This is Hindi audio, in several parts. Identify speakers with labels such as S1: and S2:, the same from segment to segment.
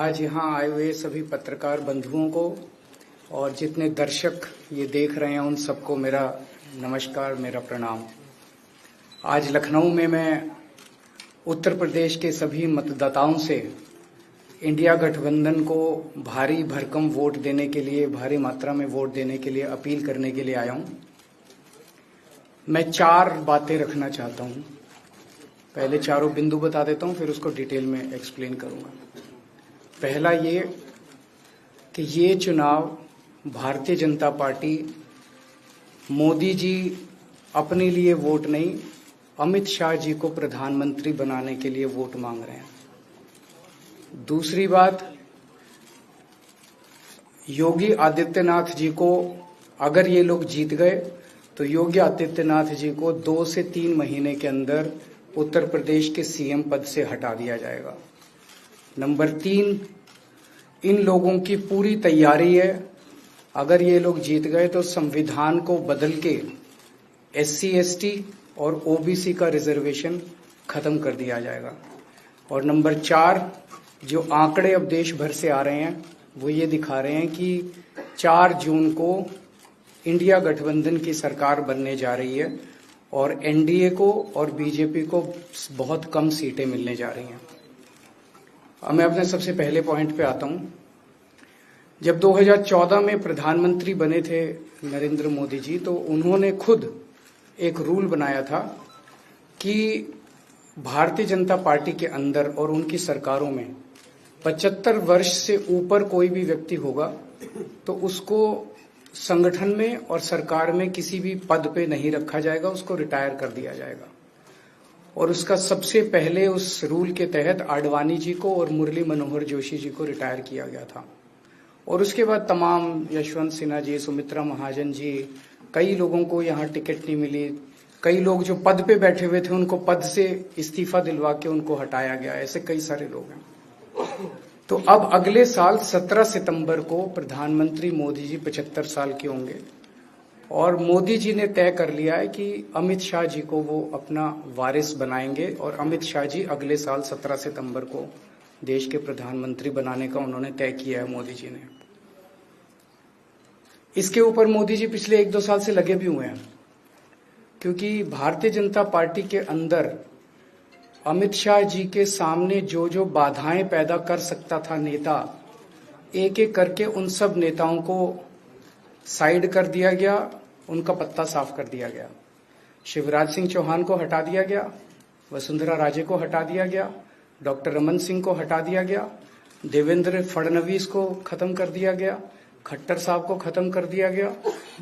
S1: आज यहाँ आए हुए सभी पत्रकार बंधुओं को और जितने दर्शक ये देख रहे हैं उन सबको मेरा नमस्कार, मेरा प्रणाम। आज लखनऊ में मैं उत्तर प्रदेश के सभी मतदाताओं से इंडिया गठबंधन को भारी भरकम वोट देने के लिए, भारी मात्रा में वोट देने के लिए अपील करने के लिए आया हूं। मैं 4 बातें रखना चाहता हूं। पहले चारों बिंदु बता देता हूं, फिर उसको डिटेल में एक्सप्लेन करूंगा। पहला ये कि ये चुनाव भारतीय जनता पार्टी, मोदी जी अपने लिए वोट नहीं, अमित शाह जी को प्रधानमंत्री बनाने के लिए वोट मांग रहे हैं। दूसरी बात, योगी आदित्यनाथ जी को अगर ये लोग जीत गए तो योगी आदित्यनाथ जी को 2 से 3 महीने के अंदर उत्तर प्रदेश के सीएम पद से हटा दिया जाएगा। नंबर 3, इन लोगों की पूरी तैयारी है, अगर ये लोग जीत गए तो संविधान को बदल के SC ST और OBC का रिजर्वेशन खत्म कर दिया जाएगा। और नंबर 4, जो आंकड़े अब देश भर से आ रहे हैं वो ये दिखा रहे हैं कि 4 जून को इंडिया गठबंधन की सरकार बनने जा रही है और NDA को और BJP को बहुत कम सीटें मिलने जा रही हैं। अब मैं अपने सबसे पहले पॉइंट पे आता हूं। जब 2014 में प्रधानमंत्री बने थे नरेंद्र मोदी जी, तो उन्होंने खुद एक रूल बनाया था कि भारतीय जनता पार्टी के अंदर और उनकी सरकारों में 75 वर्ष से ऊपर कोई भी व्यक्ति होगा तो उसको संगठन में और सरकार में किसी भी पद पे नहीं रखा जाएगा, उसको रिटायर कर दिया जाएगा। और उसका सबसे पहले उस रूल के तहत आडवाणी जी को और मुरली मनोहर जोशी जी को रिटायर किया गया था। और उसके बाद तमाम यशवंत सिन्हा जी, सुमित्रा महाजन जी, कई लोगों को यहाँ टिकट नहीं मिली। कई लोग जो पद पे बैठे हुए थे उनको पद से इस्तीफा दिलवा के उनको हटाया गया। ऐसे कई सारे लोग हैं। तो अब अगले साल 17 सितंबर को प्रधानमंत्री मोदी जी 75 साल के होंगे और मोदी जी ने तय कर लिया है कि अमित शाह जी को वो अपना वारिस बनाएंगे और अमित शाह जी अगले साल 17 सितंबर को देश के प्रधानमंत्री बनाने का उन्होंने तय किया है मोदी जी ने। इसके ऊपर मोदी जी पिछले 1-2 साल से लगे भी हुए हैं, क्योंकि भारतीय जनता पार्टी के अंदर अमित शाह जी के सामने जो जो बाधाएं पैदा कर सकता था नेता, एक एक करके उन सब नेताओं को साइड कर दिया गया, उनका पत्ता साफ कर दिया गया। शिवराज सिंह चौहान को हटा दिया गया, वसुंधरा राजे को हटा दिया गया, डॉक्टर रमन सिंह को हटा दिया गया, देवेंद्र फडणवीस को खत्म कर दिया गया, खट्टर साहब को खत्म कर दिया गया,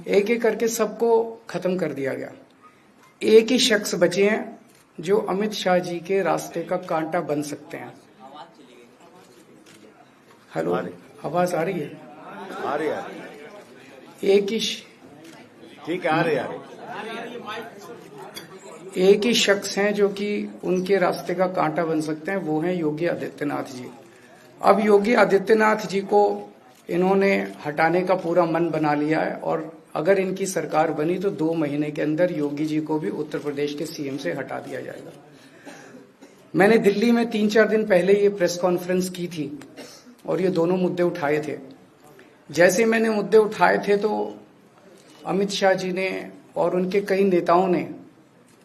S1: एक एक करके सबको खत्म कर दिया गया। एक ही शख्स बचे हैं जो अमित शाह जी के रास्ते का कांटा बन सकते हैं। हेलो, आवाज आ रही है?
S2: आ रही है।
S1: एक ही
S2: ठीक है, आ रही है।
S1: एक ही शख्स हैं जो कि उनके रास्ते का कांटा बन सकते हैं, वो हैं योगी आदित्यनाथ जी। अब योगी आदित्यनाथ जी को इन्होंने हटाने का पूरा मन बना लिया है और अगर इनकी सरकार बनी तो 2 महीने के अंदर योगी जी को भी उत्तर प्रदेश के सीएम से हटा दिया जाएगा। मैंने दिल्ली में 3-4 दिन पहले ये प्रेस कॉन्फ्रेंस की थी और ये दोनों मुद्दे उठाए थे। जैसे मैंने मुद्दे उठाए थे तो अमित शाह जी ने और उनके कई नेताओं ने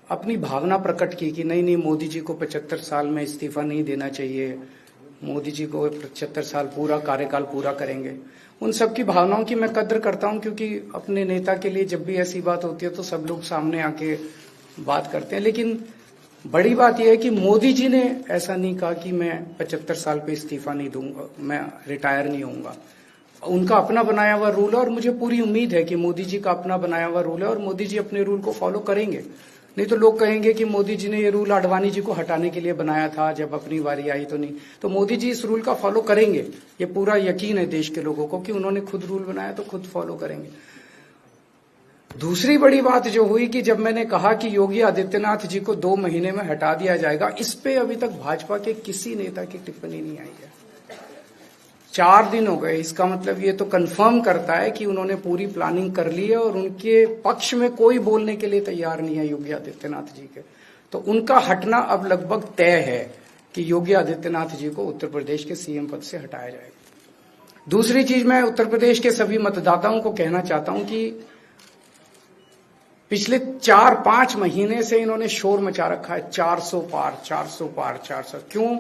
S1: अपनी भावना प्रकट की कि नहीं, मोदी जी को 75 साल में इस्तीफा नहीं देना चाहिए, मोदी जी को 75 साल पूरा कार्यकाल पूरा करेंगे। उन सब की भावनाओं की मैं कद्र करता हूं, क्योंकि अपने नेता के लिए जब भी ऐसी बात होती है तो सब लोग सामने आके बात करते हैं। लेकिन बड़ी बात यह है कि मोदी जी ने ऐसा नहीं कहा कि मैं 75 साल पे इस्तीफा नहीं दूंगा, मैं रिटायर नहीं होऊंगा। उनका अपना बनाया हुआ रूल है और मुझे पूरी उम्मीद है कि मोदी जी का अपना बनाया हुआ रूल है और मोदी जी अपने रूल को फॉलो करेंगे। नहीं तो लोग कहेंगे कि मोदी जी ने ये रूल आडवाणी जी को हटाने के लिए बनाया था, जब अपनी बारी आई तो नहीं। तो मोदी जी इस रूल का फॉलो करेंगे, ये पूरा यकीन है देश के लोगों को कि उन्होंने खुद रूल बनाया तो खुद फॉलो करेंगे। दूसरी बड़ी बात जो हुई कि जब मैंने कहा कि योगी आदित्यनाथ जी को 2 महीने में हटा दिया जाएगा, इस पे अभी तक भाजपा के किसी नेता की टिप्पणी नहीं आई है। 4 दिन हो गए। इसका मतलब ये तो कंफर्म करता है कि उन्होंने पूरी प्लानिंग कर ली है और उनके पक्ष में कोई बोलने के लिए तैयार नहीं है योगी आदित्यनाथ जी के। तो उनका हटना अब लगभग तय है। कि योगी आदित्यनाथ जी को उत्तर प्रदेश के सीएम पद से हटाया जाएगा। दूसरी चीज, मैं उत्तर प्रदेश के सभी मतदाताओं को कहना चाहता हूं कि पिछले 4-5 महीने से इन्होंने शोर मचा रखा है, 400 पार 400 पार 400। क्यों?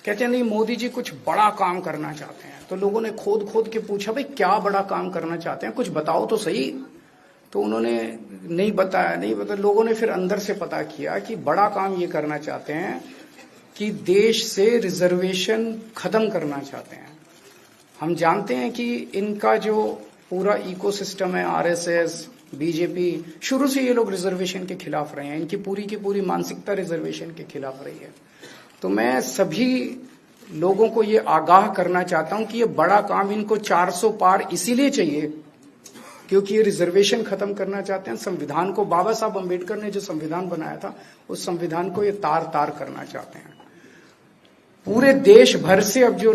S1: कहते हैं नहीं मोदी जी कुछ बड़ा काम करना चाहते हैं। तो लोगों ने खोद खोद के पूछा, भाई क्या बड़ा काम करना चाहते हैं, कुछ बताओ तो सही। तो उन्होंने नहीं बताया। लोगों ने फिर अंदर से पता किया कि बड़ा काम ये करना चाहते हैं कि देश से रिजर्वेशन खत्म करना चाहते हैं। हम जानते हैं कि इनका जो पूरा इकोसिस्टम है, आरएसएस, बीजेपी, शुरू से ये लोग रिजर्वेशन के खिलाफ रहे हैं। इनकी पूरी की पूरी मानसिकता रिजर्वेशन के खिलाफ रही है। तो मैं सभी लोगों को ये आगाह करना चाहता हूं कि ये बड़ा काम इनको 400 पार इसीलिए चाहिए क्योंकि ये रिजर्वेशन खत्म करना चाहते हैं। संविधान को, बाबा साहब अम्बेडकर ने जो संविधान बनाया था, उस संविधान को ये तार तार करना चाहते हैं। पूरे देश भर से अब जो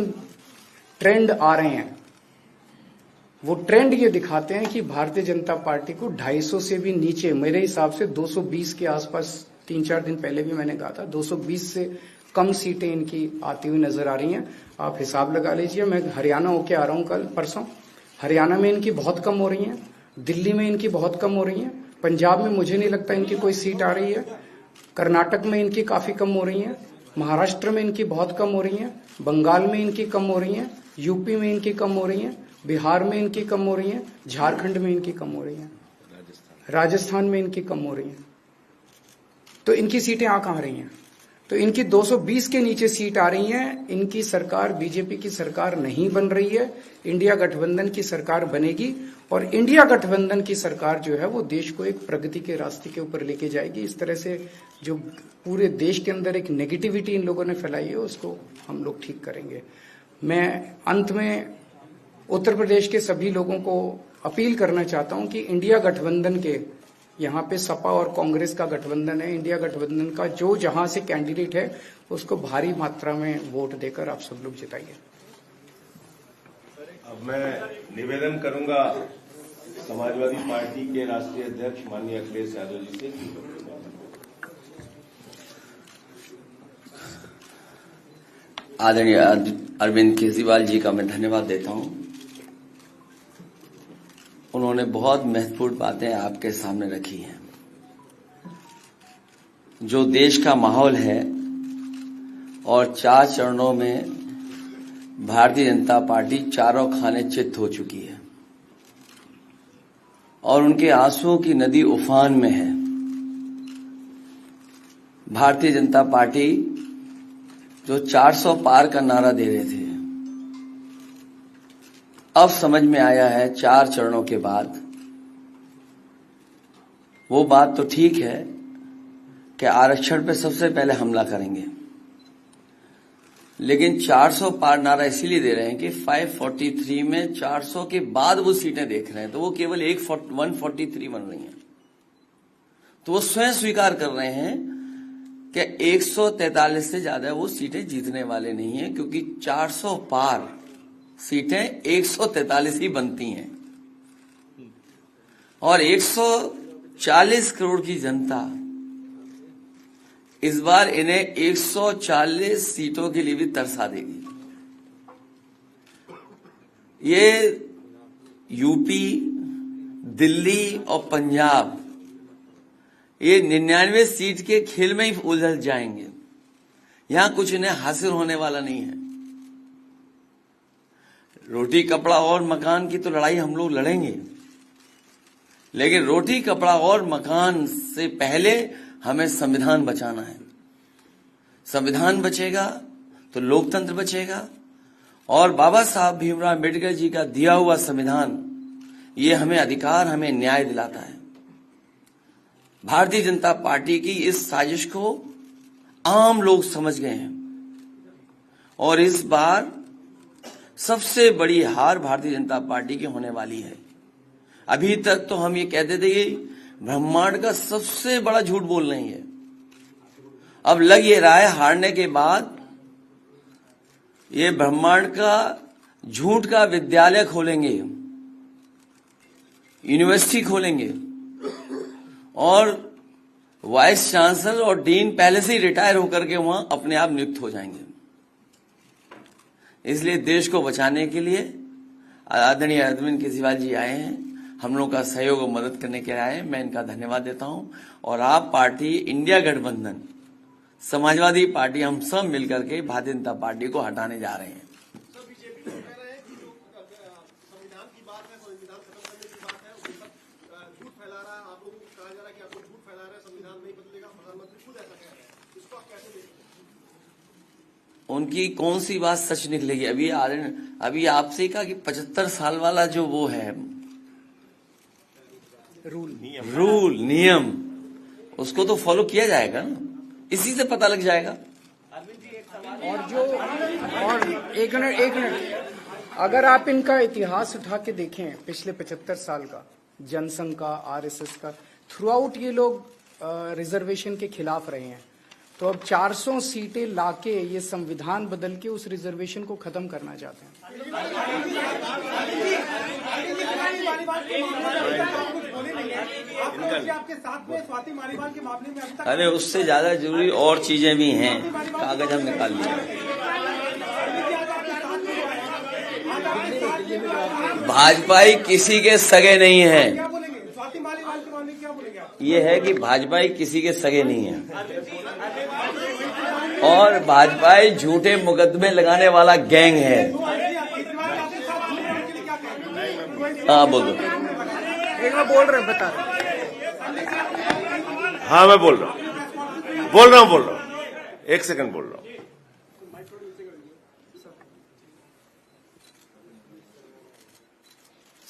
S1: ट्रेंड आ रहे हैं, वो ट्रेंड ये दिखाते हैं कि भारतीय जनता पार्टी को 250 से भी नीचे, मेरे हिसाब से 220 के आसपास, 3-4 दिन पहले भी मैंने कहा था, 220 से कम सीटें इनकी आती हुई नजर आ रही हैं। आप हिसाब लगा लीजिए। मैं हरियाणा होके आ रहा हूं कल परसों, हरियाणा में इनकी बहुत कम हो रही हैं, दिल्ली में इनकी बहुत कम हो रही हैं, पंजाब में मुझे नहीं लगता इनकी कोई सीट आ रही है, कर्नाटक में इनकी काफी कम हो रही हैं, महाराष्ट्र में इनकी बहुत कम हो रही हैं, बंगाल में इनकी कम हो रही हैं, यूपी में इनकी कम हो रही हैं, बिहार में इनकी कम हो रही हैं, झारखंड में इनकी कम हो रही हैं, राजस्थान में इनकी कम हो रही हैं। तो इनकी सीटें आ कहां रही हैं? तो इनकी 220 के नीचे सीट आ रही हैं। इनकी सरकार, बीजेपी की सरकार नहीं बन रही है, इंडिया गठबंधन की सरकार बनेगी। और इंडिया गठबंधन की सरकार जो है वो देश को एक प्रगति के रास्ते के ऊपर लेके जाएगी। इस तरह से जो पूरे देश के अंदर एक नेगेटिविटी इन लोगों ने फैलाई है, उसको हम लोग ठीक करेंगे। मैं अंत में उत्तर प्रदेश के सभी लोगों को अपील करना चाहता हूं कि इंडिया गठबंधन के, यहाँ पे सपा और कांग्रेस का गठबंधन है, इंडिया गठबंधन का जो जहां से कैंडिडेट है उसको भारी मात्रा में वोट देकर आप सब लोग जिताइए।
S2: अब मैं निवेदन करूंगा समाजवादी पार्टी के राष्ट्रीय अध्यक्ष माननीय अखिलेश यादव जी से।
S3: आदरणीय अरविंद केजरीवाल जी का मैं धन्यवाद देता हूं। उन्होंने बहुत महत्वपूर्ण बातें आपके सामने रखी हैं। जो देश का माहौल है और 4 चरणों में भारतीय जनता पार्टी चारों खाने चित्त हो चुकी है और उनके आंसुओं की नदी उफान में है। भारतीय जनता पार्टी जो 400 पार का नारा दे रहे थे, अब समझ में आया है 4 चरणों के बाद। वो बात तो ठीक है कि आरक्षण पे सबसे पहले हमला करेंगे, लेकिन 400 पार नारा इसीलिए दे रहे हैं कि 543 में 400 के बाद वो सीटें देख रहे हैं, तो वो केवल 143 बन रही हैं। तो वो स्वयं स्वीकार कर रहे हैं कि 143 से ज्यादा वो सीटें जीतने वाले नहीं हैं, क्योंकि 400 पार सीटें 143 ही बनती हैं और 140 करोड़ की जनता इस बार इन्हें 140 सीटों के लिए भी तरसा देगी। ये यूपी, दिल्ली और पंजाब ये 99 सीट के खेल में ही उलझ जाएंगे। यहां कुछ इन्हें हासिल होने वाला नहीं है। रोटी कपड़ा और मकान की तो लड़ाई हम लोग लड़ेंगे, लेकिन रोटी कपड़ा और मकान से पहले हमें संविधान बचाना है। संविधान बचेगा तो लोकतंत्र बचेगा और बाबा साहब भीमराव अम्बेडकर जी का दिया हुआ संविधान ये हमें अधिकार, हमें न्याय दिलाता है। भारतीय जनता पार्टी की इस साजिश को आम लोग समझ गए हैं और इस बार सबसे बड़ी हार भारतीय जनता पार्टी की होने वाली है। अभी तक तो हम ये कहते थे कि ब्रह्मांड का सबसे बड़ा झूठ बोल रही है। अब लग ये रहा है हारने के बाद ये ब्रह्मांड का झूठ का विद्यालय खोलेंगे, यूनिवर्सिटी खोलेंगे और वाइस चांसलर और डीन पहले से ही रिटायर होकर के वहां अपने आप नियुक्त हो जाएंगे। इसलिए देश को बचाने के लिए आदरणीय अरविंद केजरीवाल जी आए हैं, हम लोग का सहयोग और मदद करने के लिए आए हैं। मैं इनका धन्यवाद देता हूं। और आप पार्टी, इंडिया गठबंधन, समाजवादी पार्टी, हम सब मिलकर के भारतीय जनता पार्टी को हटाने जा रहे हैं। उनकी कौन सी बात सच निकलेगी? अभी आपसे ही कहा कि 75 साल वाला जो वो है रूल नियम, उसको तो फॉलो किया जाएगा ना, इसी से पता लग जाएगा।
S1: और एक मिनट, अगर आप इनका इतिहास उठा के देखें पिछले 75 साल का, जनसंघ का, आरएसएस का, थ्रू आउट ये लोग रिजर्वेशन के खिलाफ रहे हैं। तो अब 400 सीटें लाके ये संविधान बदल के उस रिजर्वेशन को खत्म करना चाहते हैं।
S3: अरे उससे ज्यादा जरूरी और चीजें भी हैं, कागज हम निकाल लिए। भाजपाई किसी के सगे नहीं है, ये है कि भाजपाई किसी के सगे नहीं है, और भाजपाई झूठे मुकदमे लगाने वाला गैंग है। हाँ बोलो।
S1: बोल रहे बता।
S2: हाँ मैं बोल रहा हूँ, एक सेकंड बोल रहा हूँ।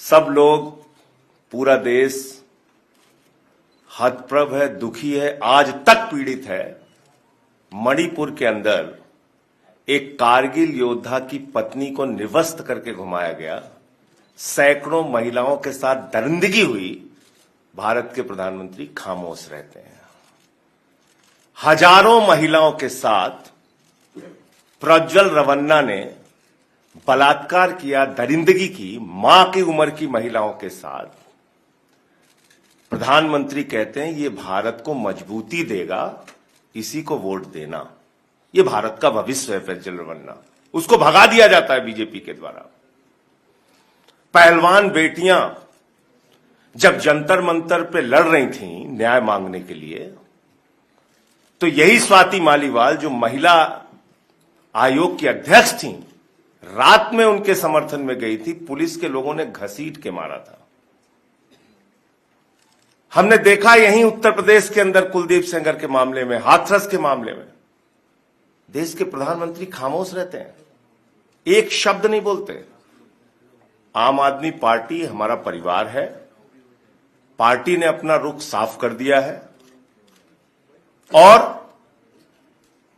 S2: सब लोग, पूरा देश हतप्रभ है, दुखी है, आज तक पीड़ित है। मणिपुर के अंदर एक कारगिल योद्धा की पत्नी को निवस्त करके घुमाया गया, सैकड़ों महिलाओं के साथ दरिंदगी हुई, भारत के प्रधानमंत्री खामोश रहते हैं। हजारों महिलाओं के साथ प्रज्वल रवन्ना ने बलात्कार किया, दरिंदगी की, मां की उम्र की महिलाओं के साथ। प्रधानमंत्री कहते हैं ये भारत को मजबूती देगा, इसी को वोट देना। ये भारत का भविष्य है प्रज्वल रवन्ना, उसको भगा दिया जाता है बीजेपी के द्वारा। पहलवान बेटियां जब जंतर मंतर पे लड़ रही थीं न्याय मांगने के लिए, तो यही स्वाति मालीवाल जो महिला आयोग की अध्यक्ष थीं, रात में उनके समर्थन में गई थी, पुलिस के लोगों ने घसीट के मारा था। हमने देखा यहीं उत्तर प्रदेश के अंदर कुलदीप सेंगर के मामले में, हाथरस के मामले में, देश के प्रधानमंत्री खामोश रहते हैं, एक शब्द नहीं बोलते। आम आदमी पार्टी हमारा परिवार है, पार्टी ने अपना रुख साफ कर दिया है, और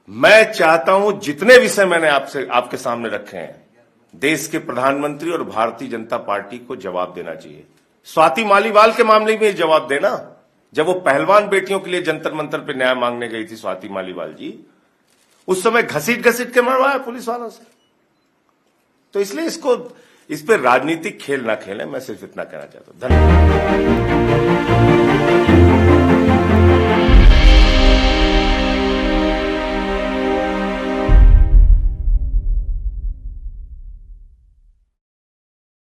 S2: मैं चाहता हूं जितने विषय मैंने आपके सामने रखे हैं, देश के प्रधानमंत्री और भारतीय जनता पार्टी को जवाब देना चाहिए। स्वाति मालीवाल के मामले में जवाब देना, जब वो पहलवान बेटियों के लिए जंतर मंतर पे न्याय मांगने गई थी स्वाति मालीवाल जी, उस समय घसीट के मरवाया पुलिस वालों से। तो इसलिए इस पे राजनीतिक खेल ना खेलें, मैं सिर्फ इतना कहना चाहता हूं। धन्यवाद।